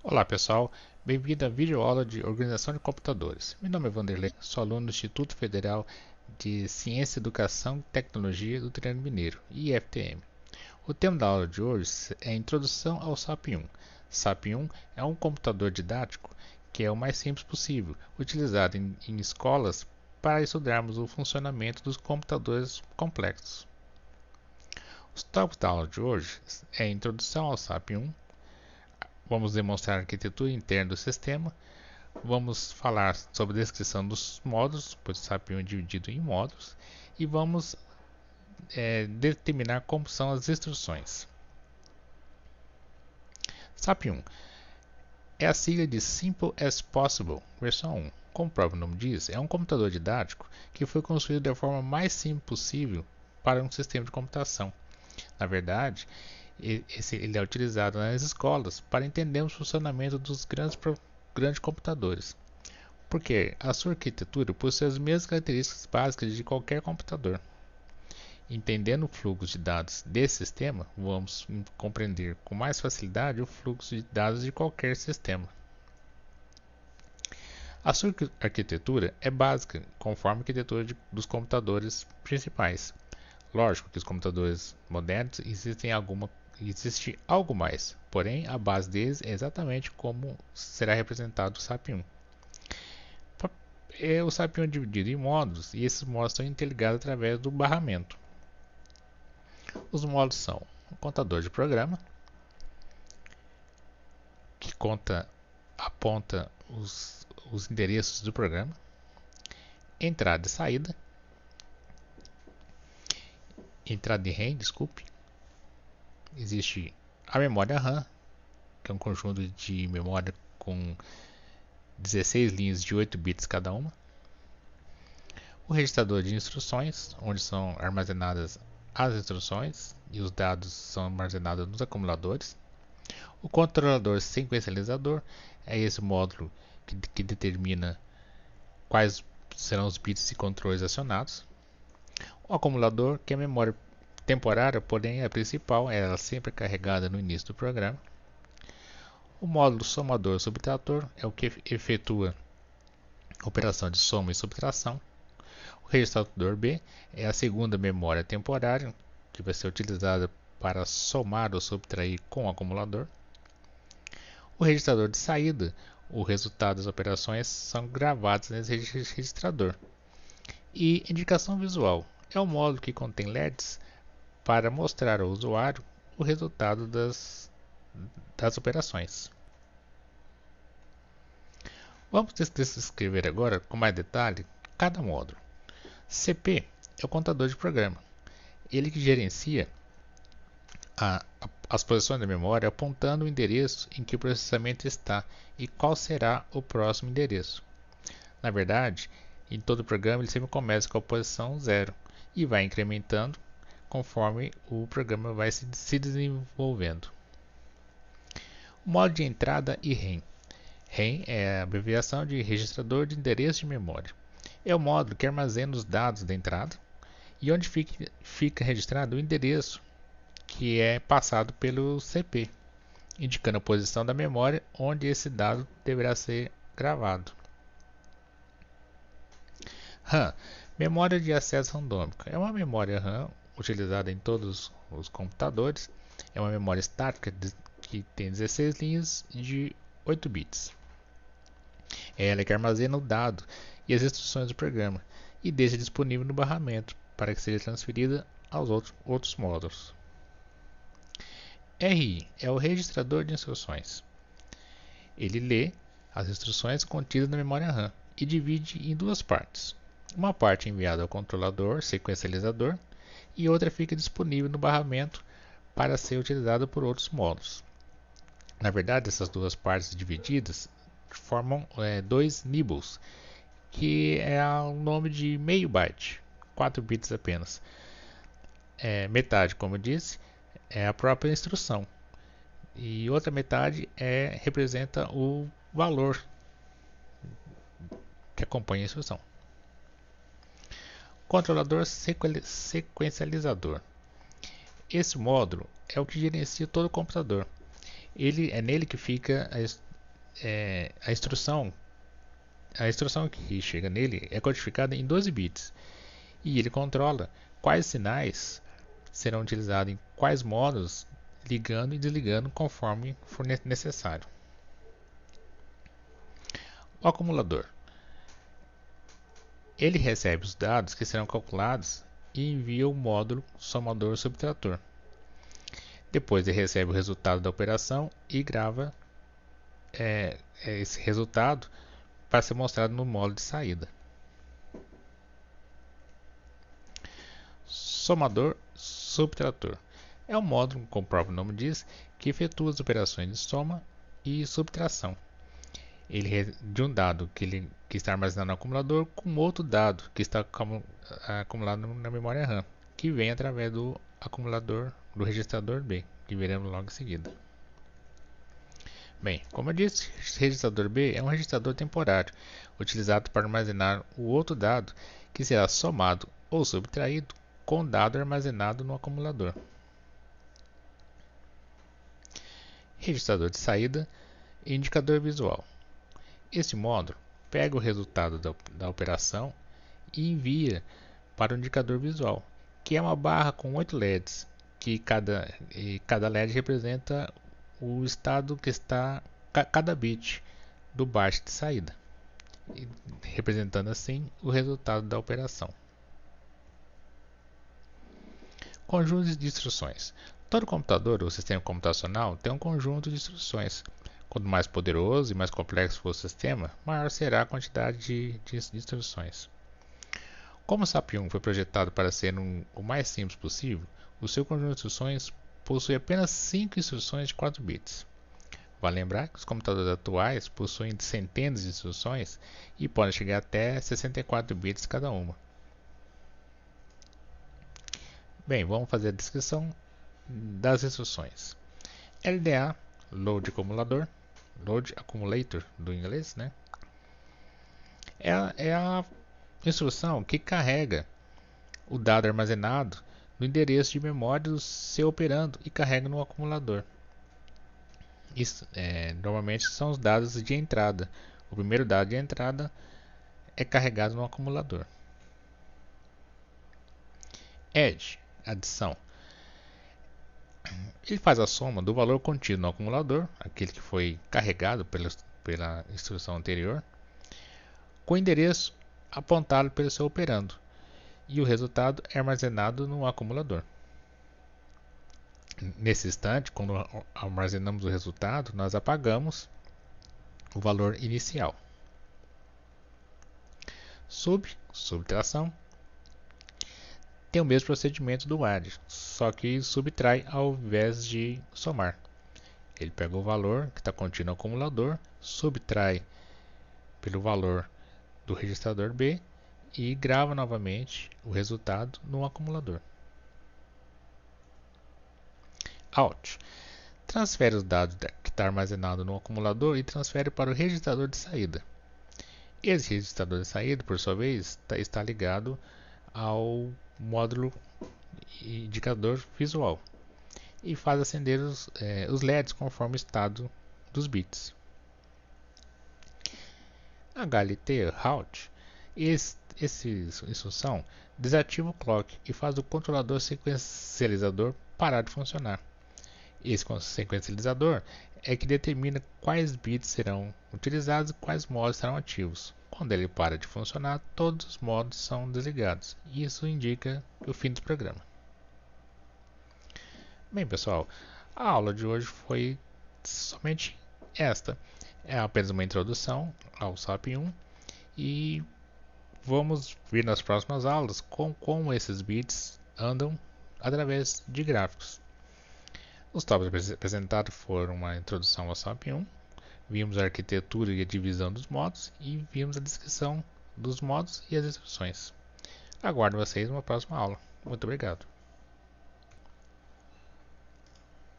Olá pessoal, bem-vindo à videoaula de Organização de Computadores. Meu nome é Vanderlei, sou aluno do Instituto Federal de Ciência, Educação e Tecnologia do Triângulo Mineiro, IFTM. O tema da aula de hoje é a Introdução ao SAP-1. SAP-1 é um computador didático que é o mais simples possível, utilizado em escolas para estudarmos o funcionamento dos computadores complexos. Os tópicos da aula de hoje é a Introdução ao SAP-1. Vamos demonstrar a arquitetura interna do sistema. Vamos falar sobre a descrição dos módulos, pois o SAP é dividido em módulos. E vamos determinar como são as instruções. SAP 1 é a sigla de Simple as Possible, versão 1. Como o próprio nome diz, é um computador didático que foi construído da forma mais simples possível para um sistema de computação. Na verdade, ele é utilizado nas escolas para entendermos o funcionamento dos grandes computadores, porque a sua arquitetura possui as mesmas características básicas de qualquer computador. Entendendo o fluxo de dados desse sistema, vamos compreender com mais facilidade o fluxo de dados de qualquer sistema. A sua arquitetura é básica, conforme a arquitetura dos computadores principais. Lógico que os computadores modernos existe algo mais, porém a base deles é exatamente como será representado o SAP-1. O SAP-1 é dividido em módulos e esses módulos são interligados através do barramento. Os módulos são o contador de programa, que aponta os endereços do programa, entrada e saída, entrada e RAM, desculpe. Existe a memória RAM, que é um conjunto de memória com 16 linhas de 8 bits cada uma. O registrador de instruções, onde são armazenadas as instruções e os dados são armazenados nos acumuladores. O controlador sequencializador é esse módulo que determina quais serão os bits e controles acionados. O acumulador, que é a memória temporária, porém a principal, ela sempre é carregada no início do programa. O módulo somador-subtrator é o que efetua a operação de soma e subtração. O registrador B é a segunda memória temporária, que vai ser utilizada para somar ou subtrair com o acumulador. O registrador de saída, o resultado das operações são gravados nesse registrador. E indicação visual é o módulo que contém LEDs para mostrar ao usuário o resultado das operações. Vamos descrever agora com mais detalhe cada módulo. CP é o contador de programa, ele que gerencia as posições da memória apontando o endereço em que o processamento está e qual será o próximo endereço. Na verdade, em todo programa ele sempre começa com a posição 0 e vai incrementando conforme o programa vai se desenvolvendo. O modo de entrada e RAM. RAM é a abreviação de registrador de endereço de memória. É o módulo que armazena os dados da entrada e onde fica registrado o endereço que é passado pelo CP, indicando a posição da memória onde esse dado deverá ser gravado. RAM, memória de acesso randômica, é uma memória RAM utilizada em todos os computadores, é uma memória estática que tem 16 linhas de 8 bits. É ela que armazena o dado e as instruções do programa e deixa disponível no barramento para que seja transferida aos outros módulos. RI é o registrador de instruções. Ele lê as instruções contidas na memória RAM e divide em duas partes. Uma parte enviada ao controlador sequencializador e outra fica disponível no barramento para ser utilizada por outros módulos. Na verdade, essas duas partes divididas formam dois nibbles, que é o nome de meio byte, 4 bits apenas. Metade, como eu disse, é a própria instrução e outra metade representa o valor que acompanha a instrução. Controlador sequencializador. Esse módulo é o que gerencia todo o computador. É nele que fica a instrução que chega nele é codificada em 12 bits e ele controla quais sinais serão utilizados em quais modos, ligando e desligando conforme for necessário. O acumulador. Ele recebe os dados que serão calculados e envia o módulo somador-subtrator. Depois ele recebe o resultado da operação e grava esse resultado para ser mostrado no módulo de saída. Somador-subtrator é um módulo, como o próprio nome diz, que efetua as operações de soma e subtração. Ele de um dado que está armazenado no acumulador com outro dado que está acumulado na memória RAM, que vem através do acumulador do registrador B, que veremos logo em seguida. Bem, como eu disse, o registrador B é um registrador temporário, utilizado para armazenar o outro dado que será somado ou subtraído com o dado armazenado no acumulador. Registrador de saída e indicador visual. Este módulo pega o resultado da operação e envia para o indicador visual, que é uma barra com 8 LEDs, que cada LED representa o estado que está cada bit do byte de saída, representando assim o resultado da operação. Conjuntos de instruções. Todo computador ou sistema computacional tem um conjunto de instruções. Quanto mais poderoso e mais complexo for o sistema, maior será a quantidade de instruções. Como o SAP1 foi projetado para ser o mais simples possível, o seu conjunto de instruções possui apenas 5 instruções de 4 bits. Vale lembrar que os computadores atuais possuem centenas de instruções e podem chegar até 64 bits cada uma. Bem, vamos fazer a descrição das instruções. LDA, Load Accumulator do inglês, né? É a instrução que carrega o dado armazenado no endereço de memória do seu operando e carrega no acumulador. Isso, normalmente são os dados de entrada. O primeiro dado de entrada é carregado no acumulador. Add, adição. Ele faz a soma do valor contido no acumulador, aquele que foi carregado pela instrução anterior, com o endereço apontado pelo seu operando, e o resultado é armazenado no acumulador. Nesse instante, quando armazenamos o resultado, nós apagamos o valor inicial. Subtração tem o mesmo procedimento do add, só que subtrai ao invés de somar. Ele pega o valor que está contido no acumulador, subtrai pelo valor do registrador B e grava novamente o resultado no acumulador. Out. Transfere os dados que está armazenado no acumulador e transfere para o registrador de saída. Esse registrador de saída, por sua vez, está ligado ao módulo indicador visual e faz acender os LEDs conforme o estado dos bits. HLT Halt, essa instrução desativa o clock e faz o controlador sequencializador parar de funcionar. Esse sequencializador é que determina quais bits serão utilizados e quais modos serão ativos. Quando ele para de funcionar, todos os modos são desligados. Isso indica o fim do programa. Bem, pessoal, a aula de hoje foi somente esta. É apenas uma introdução ao SAP1 e vamos ver nas próximas aulas como esses bits andam através de gráficos. Os tópicos apresentados foram uma introdução ao SAP1, vimos a arquitetura e a divisão dos modos e vimos a descrição dos modos e as instruções. Aguardo vocês numa próxima aula. Muito obrigado.